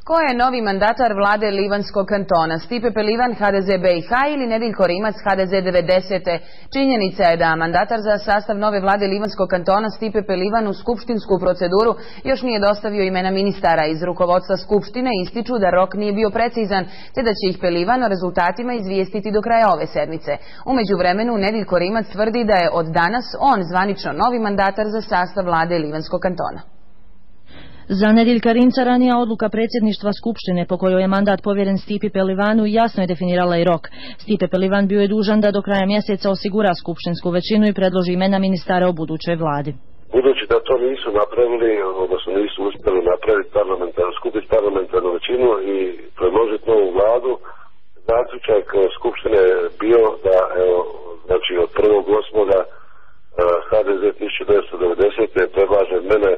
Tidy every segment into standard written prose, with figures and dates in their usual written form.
Ko je novi mandatar vlade Livanskog kantona? Stipe Pelivan, HDZ BiH ili Nediljko Rimac, HDZ 90. Činjenica je da mandatar za sastav nove vlade Livanskog kantona Stipe Pelivan u skupštinsku proceduru još nije dostavio imena ministara. Iz rukovodstva skupštine ističu da rok nije bio precizan, te da će ih Pelivan o rezultatima izvijestiti do kraja ove sedmice. U međuvremenu Nediljko Rimac tvrdi da je od danas on zvanično novi mandatar za sastav vlade Livanskog kantona. Za Nediljka Rimca ranija odluka predsjedništva Skupštine po kojoj je mandat povjeren Stipi Pelivanu jasno je definirala i rok. Stipe Pelivan bio je dužan da do kraja mjeseca osigura skupštinsku većinu i predloži imena ministara u budućoj vladi. Budući da to nisu napravili, odnosno nisu uspjeli napraviti skupiti parlamentarnu većinu i predložiti novu vladu, zaključak Skupštine je bio da znači od 1.8. HDZ 1990. predlaže mene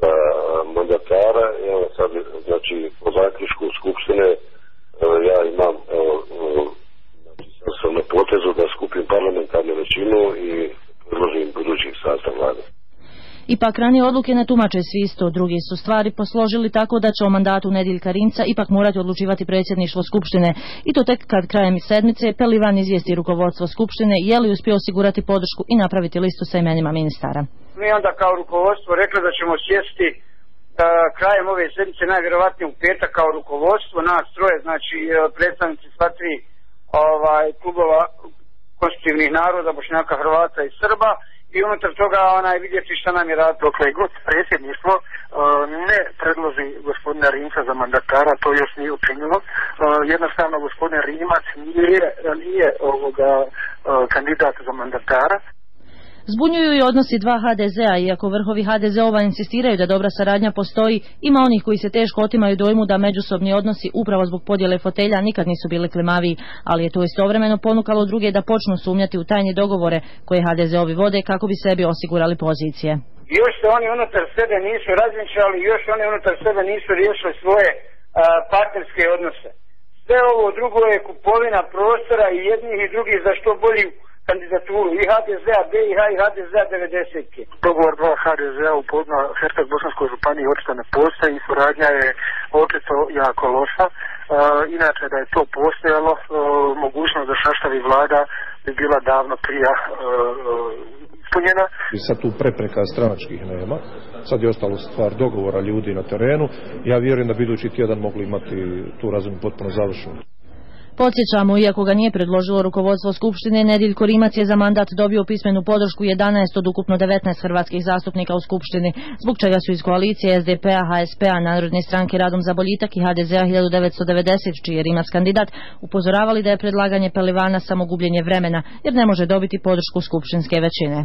za mandatara. Evo sad, znači, po zaključku Skupštine ja imam, znači, sam na potezu da skupim parlamentarnu većinu i predložim budući sastav vlade. Ipak ranije odluke ne tumače svi isto, drugi su stvari posložili tako da će o mandatu Nediljka Rimca ipak morati odlučivati predsjedništvo Skupštine. I to tek kad krajem sedmice Pelivan izvijesti rukovodstvo Skupštine je li uspio osigurati podršku i napraviti listu sa imenima ministara. Mi onda kao rukovodstvo rekli da ćemo sjesti krajem ove sedmice, najvjerovatnije u petak kao rukovodstvo, nas troje, znači predstavnici sva tri klubova konstitutivnih naroda, Bošnjaka, Hrvata i Srba, i unutar toga vidjeti šta nam je rad. Dokle god predsjedništvo ne predloži gospodina Rimca za mandatara, to još nije učinilo. Jednostavno gospodin Rimac nije kandidat za mandatara. Zbunjuju i odnosi dva HDZ-a, iako vrhovi HDZ-ova insistiraju da dobra saradnja postoji, ima onih koji se teško otimaju dojmu da međusobni odnosi upravo zbog podjele fotelja nikad nisu bili klimaviji, ali je to istovremeno ponukalo druge da počnu sumnjati u tajne dogovore koje HDZ-ovi vode kako bi sebi osigurali pozicije. Još se oni unutar sebe nisu razmišljali, još oni unutar sebe nisu riješili svoje partnerske odnose. Sve ovo drugo je kupovina prostora i jednih i drugih za što bolji kandidaturu i HDZ-a BiH i HDZ-a 90. Dogovor dva HDZ-a u Herceg-Bosanskoj županiji očito ne postoji i suradnja je očito jako loša. Inače da je to postojalo, mogućnost da sastavi vlada bi bila davno prije ispunjena. I sad tu prepreka stranačkih nema, sad je ostalo stvar dogovora ljudi na terenu. Ja vjerujem da bi idući tjedan mogli imati tu razinu potpuno završenu. Podsjećamo, iako ga nije predložilo rukovodstvo Skupštine, Nediljko Rimac je za mandat dobio pismenu podršku 11 od ukupno 19 hrvatskih zastupnika u Skupštini, zbog čega su iz koalicije SDP-a, HSP-a, Narodne stranke Radom za boljitak i HDZ-a 1990, čiji je Rimac kandidat, upozoravali da je predlaganje Pelivana samo gubljenje vremena, jer ne može dobiti podršku skupštinske većine.